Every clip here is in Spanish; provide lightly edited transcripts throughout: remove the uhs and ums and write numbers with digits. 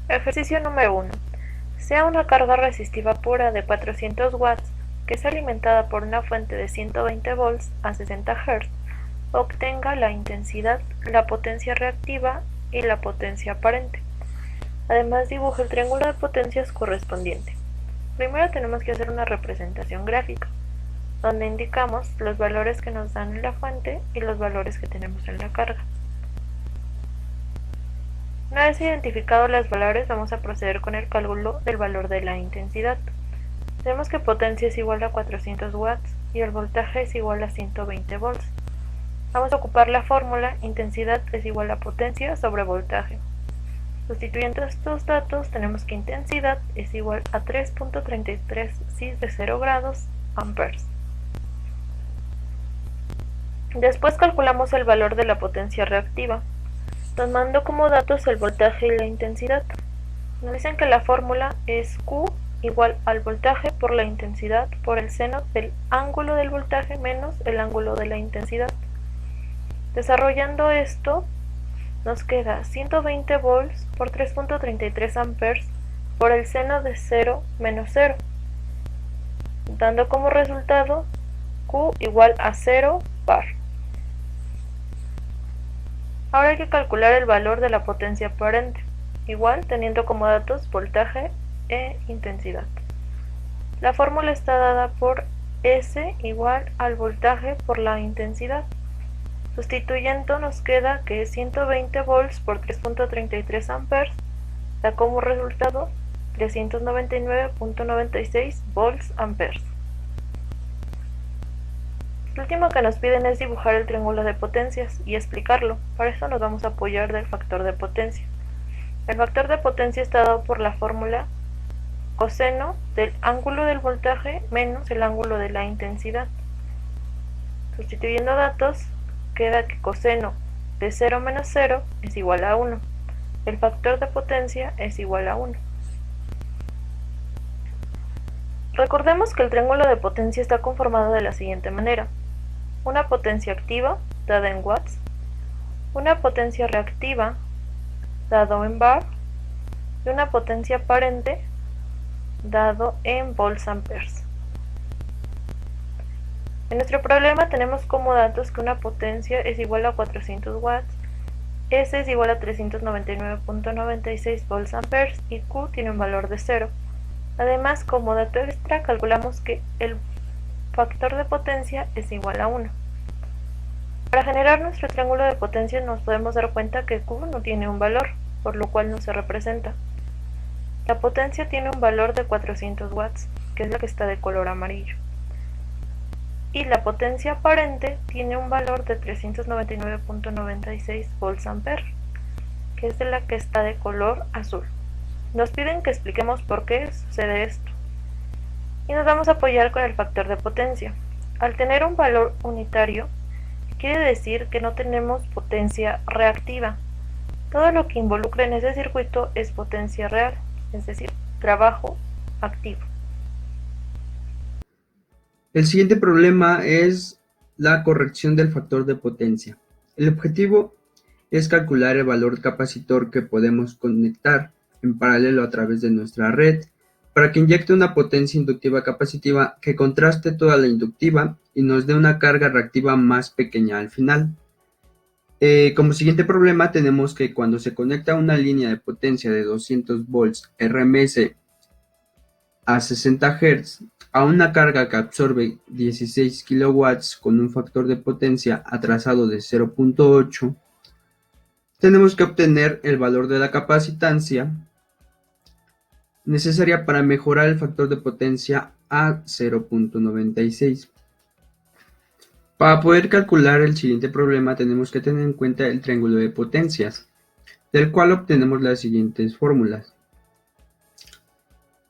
Ejercicio número 1. Sea una carga resistiva pura de 400 watts que es alimentada por una fuente de 120 volts a 60 Hz. Obtenga la intensidad, la potencia reactiva y la potencia aparente. Además, dibuja el triángulo de potencias correspondiente. Primero tenemos que hacer una representación gráfica, donde indicamos los valores que nos dan en la fuente y los valores que tenemos en la carga. Una vez identificados los valores, vamos a proceder con el cálculo del valor de la intensidad. Tenemos que potencia es igual a 400 watts y el voltaje es igual a 120 volts. Vamos a ocupar la fórmula intensidad es igual a potencia sobre voltaje. Sustituyendo estos datos, tenemos que intensidad es igual a 3.33 cis de 0 grados amperes. Después calculamos el valor de la potencia reactiva, tomando como datos el voltaje y la intensidad. Nos dicen que la fórmula es Q igual al voltaje por la intensidad por el seno del ángulo del voltaje menos el ángulo de la intensidad. Desarrollando esto, nos queda 120 volts por 3.33 amperes por el seno de 0 menos 0, dando como resultado Q igual a 0 bar. Ahora hay que calcular el valor de la potencia aparente, igual teniendo como datos voltaje e intensidad. La fórmula está dada por S igual al voltaje por la intensidad. Sustituyendo nos queda que 120 volts por 3.33 amperes da como resultado 399.96 volts amperes. Lo último que nos piden es dibujar el triángulo de potencias y explicarlo. Para eso nos vamos a apoyar del factor de potencia. El factor de potencia está dado por la fórmula coseno del ángulo del voltaje menos el ángulo de la intensidad. Sustituyendo datos, queda que coseno de 0 menos 0 es igual a 1. El factor de potencia es igual a 1. Recordemos que el triángulo de potencia está conformado de la siguiente manera: una potencia activa, dada en watts, una potencia reactiva, dado en bar, y una potencia aparente, dado en volts amperes. En nuestro problema tenemos como datos que una potencia es igual a 400 watts, S es igual a 399.96 volts amperes y Q tiene un valor de 0. Además, como dato extra, calculamos que el factor de potencia es igual a 1. Para generar nuestro triángulo de potencia nos podemos dar cuenta que Q no tiene un valor, por lo cual no se representa. La potencia tiene un valor de 400 watts, que es la que está de color amarillo. Y la potencia aparente tiene un valor de 399.96 volts amperes, que es de la que está de color azul. Nos piden que expliquemos por qué sucede esto. Y nos vamos a apoyar con el factor de potencia. Al tener un valor unitario, quiere decir que no tenemos potencia reactiva. Todo lo que involucra en ese circuito es potencia real, es decir, trabajo activo. El siguiente problema es la corrección del factor de potencia. El objetivo es calcular el valor capacitor que podemos conectar en paralelo a través de nuestra red para que inyecte una potencia inductiva capacitiva que contraste toda la inductiva y nos dé una carga reactiva más pequeña al final. Como siguiente problema tenemos que cuando se conecta una línea de potencia de 200 volts RMS a 60 Hz a una carga que absorbe 16 kW con un factor de potencia atrasado de 0.8, tenemos que obtener el valor de la capacitancia necesaria para mejorar el factor de potencia a 0.96. Para poder calcular el siguiente problema tenemos que tener en cuenta el triángulo de potencias, del cual obtenemos las siguientes fórmulas.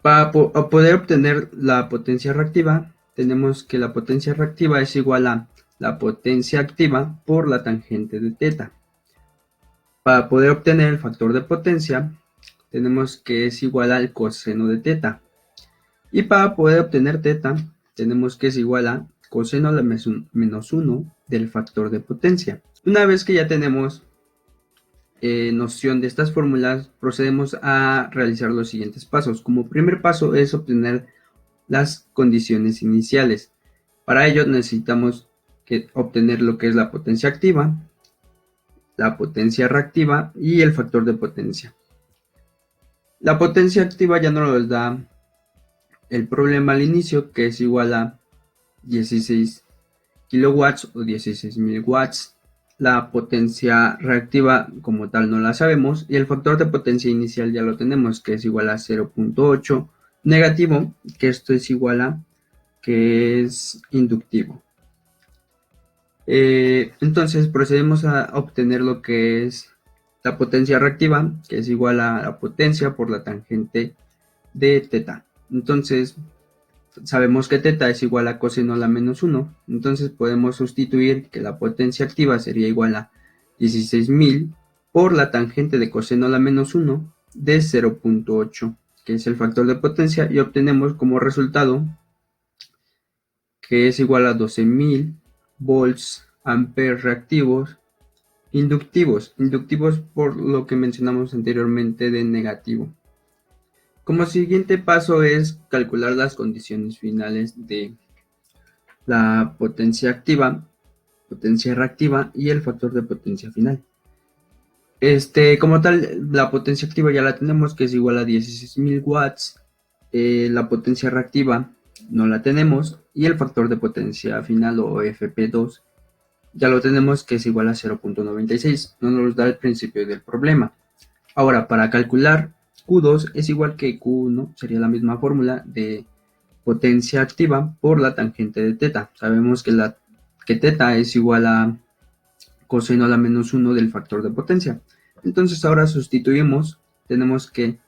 Para poder obtener la potencia reactiva, tenemos que la potencia reactiva es igual a la potencia activa por la tangente de θ. Para poder obtener el factor de potencia, tenemos que es igual al coseno de θ. Y para poder obtener θ, tenemos que es igual a coseno a la menos 1 del factor de potencia. Una vez que ya tenemos noción de estas fórmulas, procedemos a realizar los siguientes pasos. Como primer paso es obtener las condiciones iniciales. Para ello necesitamos obtener lo que es la potencia activa, la potencia reactiva y el factor de potencia. La potencia activa ya nos lo da el problema al inicio, que es igual a 16 kilowatts o 16.000 watts. La potencia reactiva como tal no la sabemos y el factor de potencia inicial ya lo tenemos, que es igual a 0.8 negativo, que esto es igual a que es inductivo. Entonces procedemos a obtener lo que es la potencia reactiva, que es igual a la potencia por la tangente de teta. Entonces sabemos que teta es igual a coseno a la menos 1, entonces podemos sustituir que la potencia activa sería igual a 16.000 por la tangente de coseno a la menos 1 de 0.8, que es el factor de potencia, y obtenemos como resultado que es igual a 12.000 volts amperes reactivos inductivos por lo que mencionamos anteriormente de negativo. Como siguiente paso es calcular las condiciones finales de la potencia activa, potencia reactiva y el factor de potencia final. Como tal, la potencia activa ya la tenemos, que es igual a 16.000 watts. La potencia reactiva no la tenemos y el factor de potencia final o FP2 ya lo tenemos, que es igual a 0.96. No nos da el principio del problema. Ahora, para calcular Q2 es igual que Q1, sería la misma fórmula de potencia activa por la tangente de teta. Sabemos que teta es igual a coseno a la menos 1 del factor de potencia. Entonces ahora sustituimos, tenemos que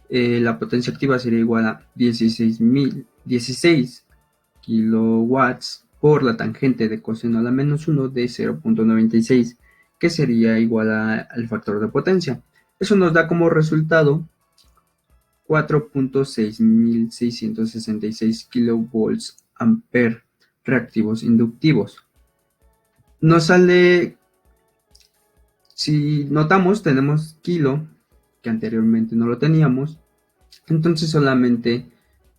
la potencia activa sería igual a 16 kilowatts por la tangente de coseno a la menos 1 de 0.96, que sería igual al factor de potencia. Eso nos da como resultado 4.6666 kilovolts amperes reactivos inductivos. Nos sale, si notamos, tenemos kilo, que anteriormente no lo teníamos, entonces solamente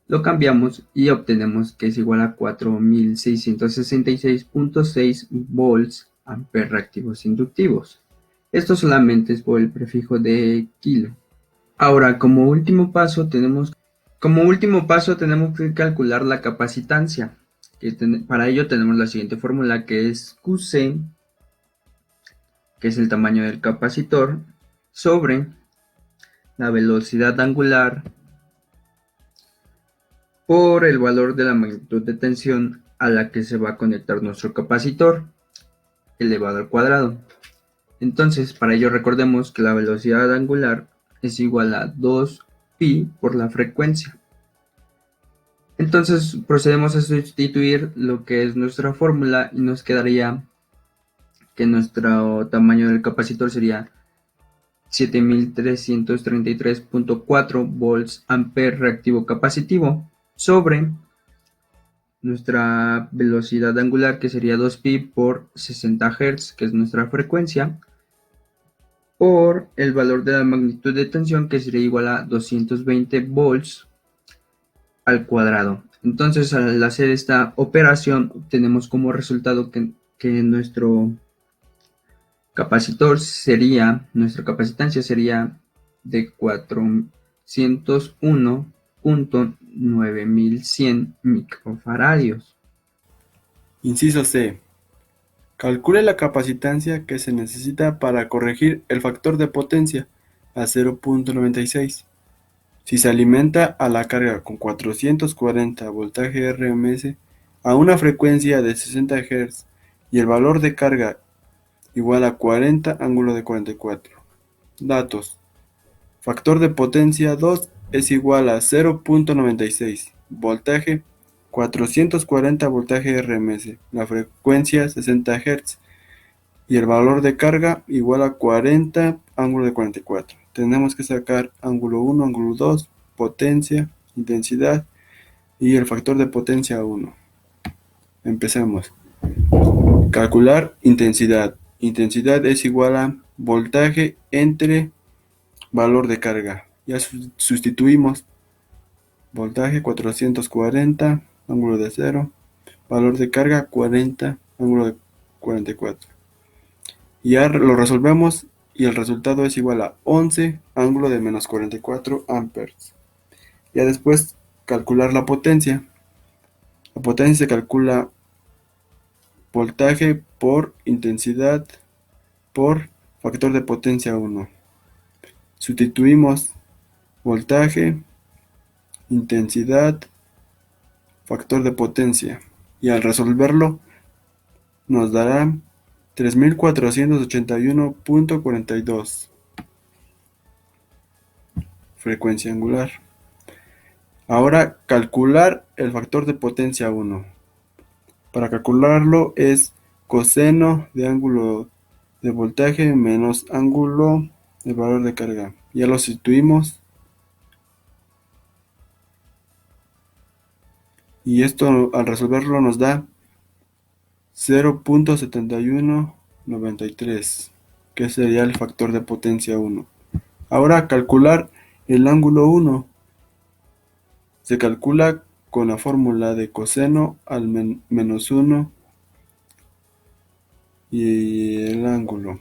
lo cambiamos y obtenemos que es igual a 4.666.6 volts amperes reactivos inductivos. Esto solamente es por el prefijo de kilo. Ahora, como último paso tenemos que calcular la capacitancia. Para ello tenemos la siguiente fórmula, que es QC, que es el tamaño del capacitor, sobre la velocidad angular por el valor de la magnitud de tensión a la que se va a conectar nuestro capacitor, elevado al cuadrado. Entonces, para ello recordemos que la velocidad angular es igual a 2pi por la frecuencia. Entonces procedemos a sustituir lo que es nuestra fórmula y nos quedaría que nuestro tamaño del capacitor sería 7333.4 volts amperes reactivo capacitivo sobre nuestra velocidad angular, que sería 2pi por 60 Hz, que es nuestra frecuencia, por el valor de la magnitud de tensión, que sería igual a 220 volts al cuadrado. Entonces, al hacer esta operación, obtenemos como resultado que nuestro nuestra capacitancia sería de 401.9100 microfaradios. Inciso C. Calcule la capacitancia que se necesita para corregir el factor de potencia a 0.96. Si se alimenta a la carga con 440 voltaje RMS a una frecuencia de 60 Hz y el valor de carga igual a 40 ángulo de 44. Datos. Factor de potencia 2 es igual a 0.96. Voltaje 440 voltaje RMS. La frecuencia 60 Hz. Y el valor de carga igual a 40 ángulo de 44. Tenemos que sacar ángulo 1, ángulo 2, potencia, intensidad y el factor de potencia 1. Empecemos. Calcular intensidad. Intensidad es igual a voltaje entre valor de carga. Ya sustituimos voltaje 440, ángulo de 0, valor de carga 40, ángulo de 44. Y ya lo resolvemos y el resultado es igual a 11, ángulo de menos 44 amperes. Ya después calcular la potencia. La potencia se calcula voltaje por intensidad por factor de potencia 1. Sustituimos voltaje, intensidad, factor de potencia. Y al resolverlo nos dará 3481.42 frecuencia angular. Ahora calcular el factor de potencia 1. Para calcularlo es coseno de ángulo de voltaje menos ángulo de valor de carga. Ya lo sustituimos. Y esto al resolverlo nos da 0.7193, que sería el factor de potencia 1. Ahora calcular el ángulo 1. Se calcula con la fórmula de coseno al menos 1 y el ángulo.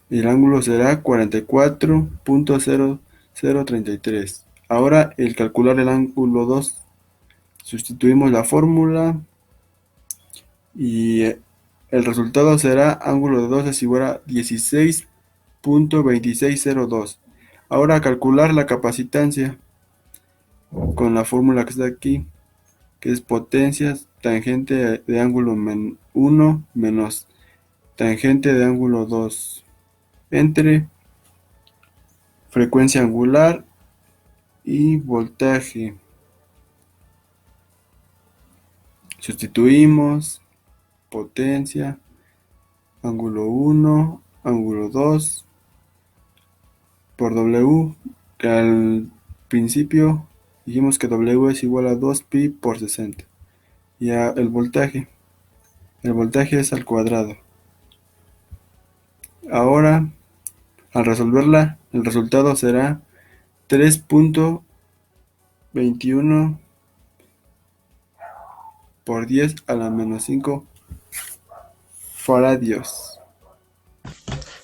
El ángulo será 44.0033. Ahora el calcular el ángulo 2. Sustituimos la fórmula y el resultado será ángulo de 2 es igual a 16.2602. Ahora calcular la capacitancia con la fórmula que está aquí, que es potencia tangente de ángulo 1 menos tangente de ángulo 2 entre frecuencia angular y voltaje. Sustituimos potencia, ángulo 1, ángulo 2 por W, que al principio dijimos que W es igual a 2pi por 60. Y el voltaje es al cuadrado. Ahora, al resolverla, el resultado será 3.21 por 10 a la menos 5 faradios.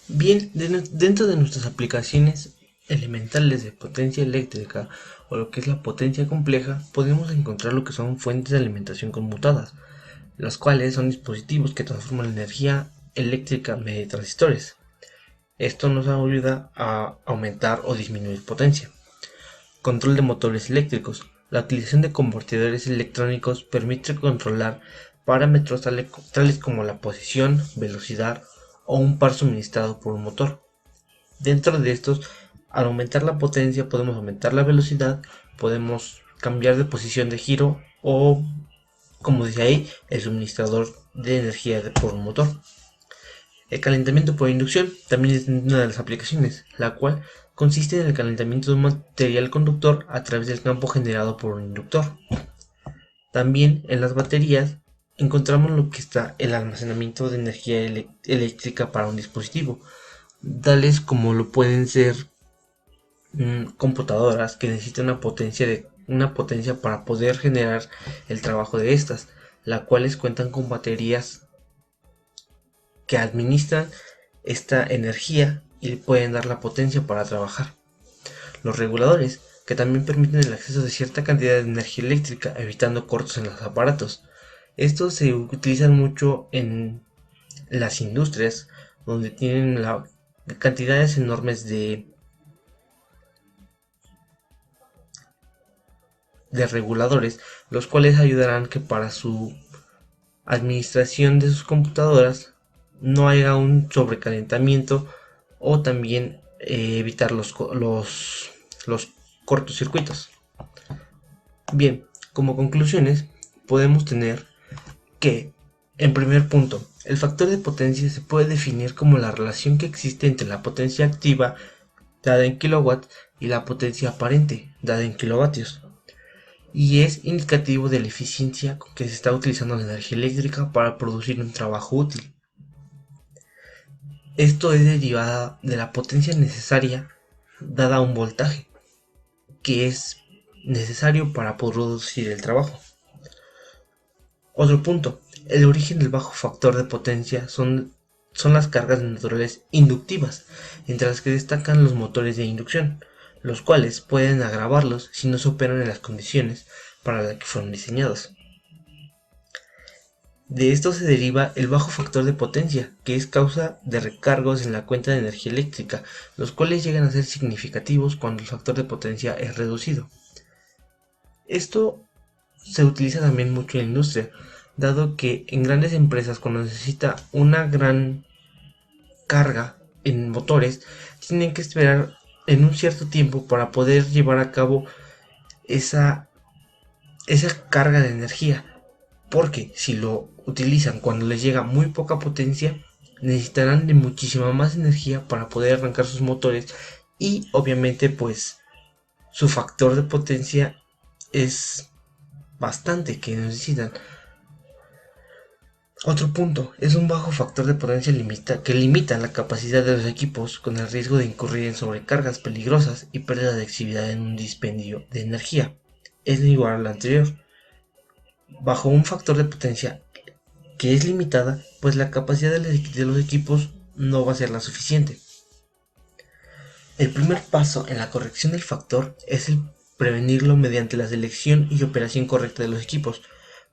Bien, dentro de nuestras aplicaciones elementales de potencia eléctrica o lo que es la potencia compleja, podemos encontrar lo que son fuentes de alimentación conmutadas, las cuales son dispositivos que transforman la energía eléctrica mediante transistores. Esto nos ayuda a aumentar o disminuir potencia. Control de motores eléctricos. La utilización de convertidores electrónicos permite controlar parámetros tales como la posición, velocidad o un par suministrado por un motor. Dentro de estos, al aumentar la potencia podemos aumentar la velocidad, podemos cambiar de posición de giro o, como dice ahí, el suministrador de energía por un motor. El calentamiento por inducción también es una de las aplicaciones, la cual consiste en el calentamiento de un material conductor a través del campo generado por un inductor. También en las baterías encontramos lo que está el almacenamiento de energía eléctrica para un dispositivo, tales como lo pueden ser computadoras que necesitan una potencia para poder generar el trabajo de estas, las cuales cuentan con baterías que administran esta energía y le pueden dar la potencia para trabajar. Los reguladores, que también permiten el acceso de cierta cantidad de energía eléctrica, evitando cortos en los aparatos. Estos se utilizan mucho en las industrias, donde tienen cantidades enormes de reguladores, los cuales ayudarán que para su administración de sus computadoras no haya un sobrecalentamiento o también evitar los cortocircuitos. Bien, como conclusiones podemos tener que, en primer punto, el factor de potencia se puede definir como la relación que existe entre la potencia activa dada en kilowatts y la potencia aparente dada en kilovatios, y es indicativo de la eficiencia con que se está utilizando la energía eléctrica para producir un trabajo útil. Esto es derivada de la potencia necesaria dada a un voltaje, que es necesario para producir el trabajo. Otro punto, el origen del bajo factor de potencia son las cargas naturales inductivas, entre las que destacan los motores de inducción, los cuales pueden agravarlos si no se operan en las condiciones para las que fueron diseñados. De esto se deriva el bajo factor de potencia, que es causa de recargos en la cuenta de energía eléctrica, los cuales llegan a ser significativos cuando el factor de potencia es reducido. Esto se utiliza también mucho en la industria, dado que en grandes empresas, cuando necesita una gran carga en motores, tienen que esperar en un cierto tiempo para poder llevar a cabo esa carga de energía, porque si lo utilizan cuando les llega muy poca potencia, necesitarán de muchísima más energía para poder arrancar sus motores, y obviamente pues su factor de potencia es bastante que necesitan. Otro punto es un bajo factor de potencia que limita la capacidad de los equipos, con el riesgo de incurrir en sobrecargas peligrosas y pérdida de actividad en un dispendio de energía. Es igual a lo anterior. Bajo un factor de potencia que es limitada, pues la capacidad de los equipos no va a ser la suficiente. El primer paso en la corrección del factor es el prevenirlo mediante la selección y operación correcta de los equipos.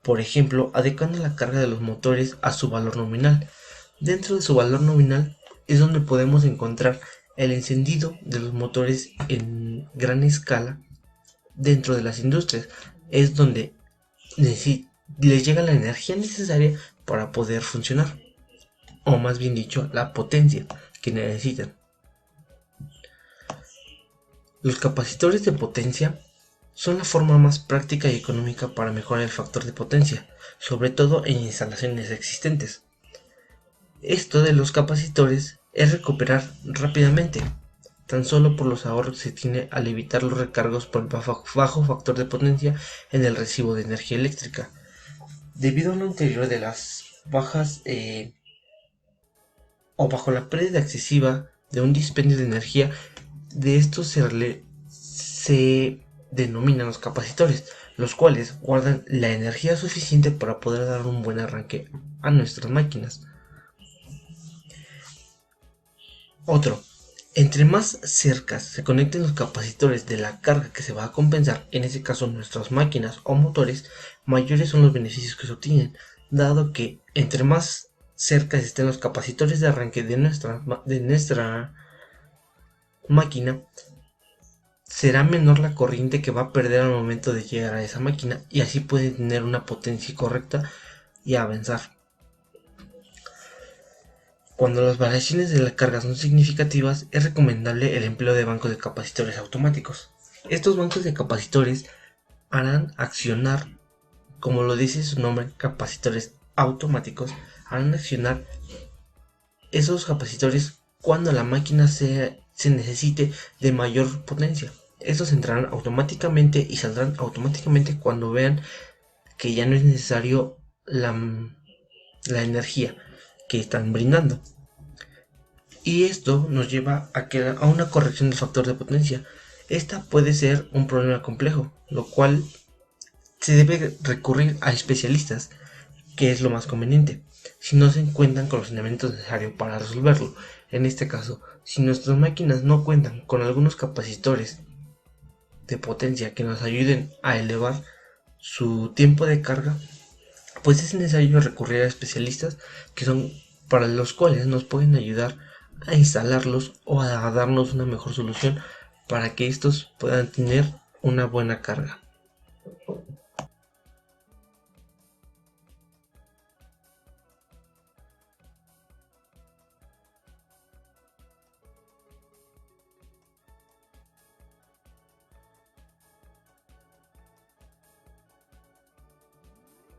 Por ejemplo, adecuando la carga de los motores a su valor nominal. Dentro de su valor nominal es donde podemos encontrar el encendido de los motores en gran escala dentro de las industrias. Es donde les llega la energía necesaria para poder funcionar, o más bien dicho, la potencia que necesitan. Los capacitores de potencia son la forma más práctica y económica para mejorar el factor de potencia, sobre todo en instalaciones existentes. Esto de los capacitores es recuperar rápidamente, tan solo por los ahorros que se tiene al evitar los recargos por el bajo factor de potencia en el recibo de energía eléctrica. Debido a lo anterior de las bajas o bajo la pérdida excesiva de un dispendio de energía, de estos se denominan los capacitores, los cuales guardan la energía suficiente para poder dar un buen arranque a nuestras máquinas. Otro, entre más cerca se conecten los capacitores de la carga que se va a compensar, en este caso nuestras máquinas o motores, mayores son los beneficios que se obtienen, dado que entre más cerca estén los capacitores de arranque de nuestra máquina, será menor la corriente que va a perder al momento de llegar a esa máquina, y así puede tener una potencia correcta y avanzar. Cuando las variaciones de la carga son significativas, es recomendable el empleo de bancos de capacitores automáticos. Estos bancos de capacitores harán accionar, como lo dice su nombre, capacitores automáticos, harán accionar esos capacitores cuando la máquina se necesite de mayor potencia. Estos entrarán automáticamente y saldrán automáticamente cuando vean que ya no es necesario la energía que están brindando. Y esto nos lleva a una corrección del factor de potencia. Esta puede ser un problema complejo, lo cual se debe recurrir a especialistas, que es lo más conveniente, si no se encuentran con los elementos necesarios para resolverlo. En este caso, si nuestras máquinas no cuentan con algunos capacitores de potencia que nos ayuden a elevar su tiempo de carga, pues es necesario recurrir a especialistas que son para los cuales nos pueden ayudar a instalarlos o a darnos una mejor solución para que estos puedan tener una buena carga.